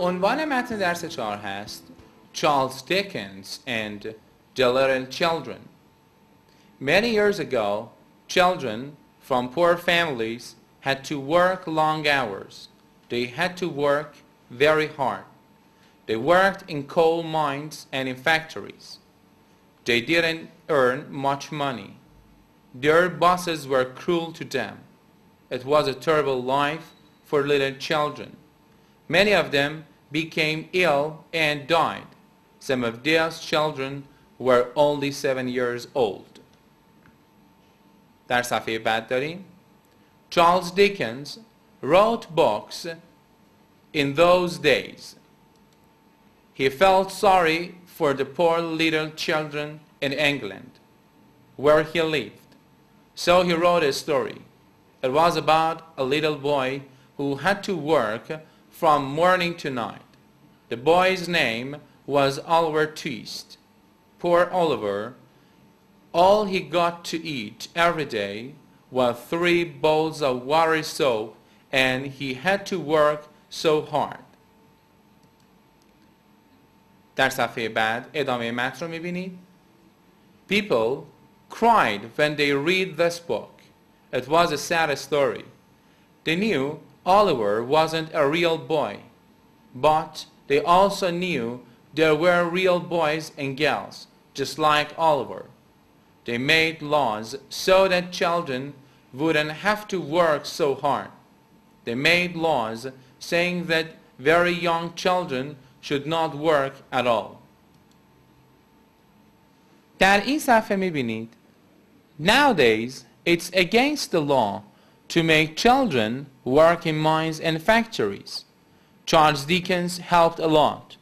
عنوان متن درس 4 هست Charles Dickens and the Little Children. Many years ago, children from poor families had to work long hours. They had to work very hard. They worked in coal mines and in factories. They didn't earn much money. Their bosses were cruel to them. It was a terrible life for little children. Many of them became ill and died. Some of these children were only 7 years old. در صفحه بعد داریم Charles Dickens wrote books in those days. He felt sorry for the poor little children in England, where he lived. So he wrote a story. It was about a little boy who had to work from morning to night. The boy's name was Oliver Twist. Poor Oliver, all he got to eat every day was 3 bowls of watery soap, and he had to work so hard. در صفحه بعد ادامه متن رو می‌بینید. People cried when they read this book. It was a sad story. They knew Oliver wasn't a real boy, but they also knew there were real boys and girls, just like Oliver. They made laws so that children wouldn't have to work so hard. They made laws saying that very young children should not work at all. در این صفحه می‌بینید Nowadays, it's against the law to make children work in mines and factories. Charles Dickens helped a lot.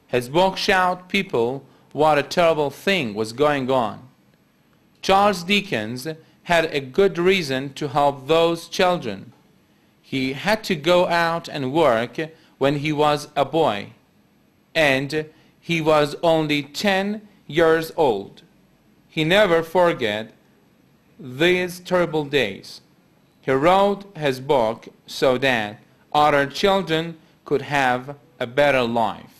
His book showed people what a terrible thing was going on. Charles Dickens had a good reason to help those children. He had to go out and work when he was a boy, and he was only 10 years old. He never forgot these terrible days. He wrote his book so that other children could have a better life.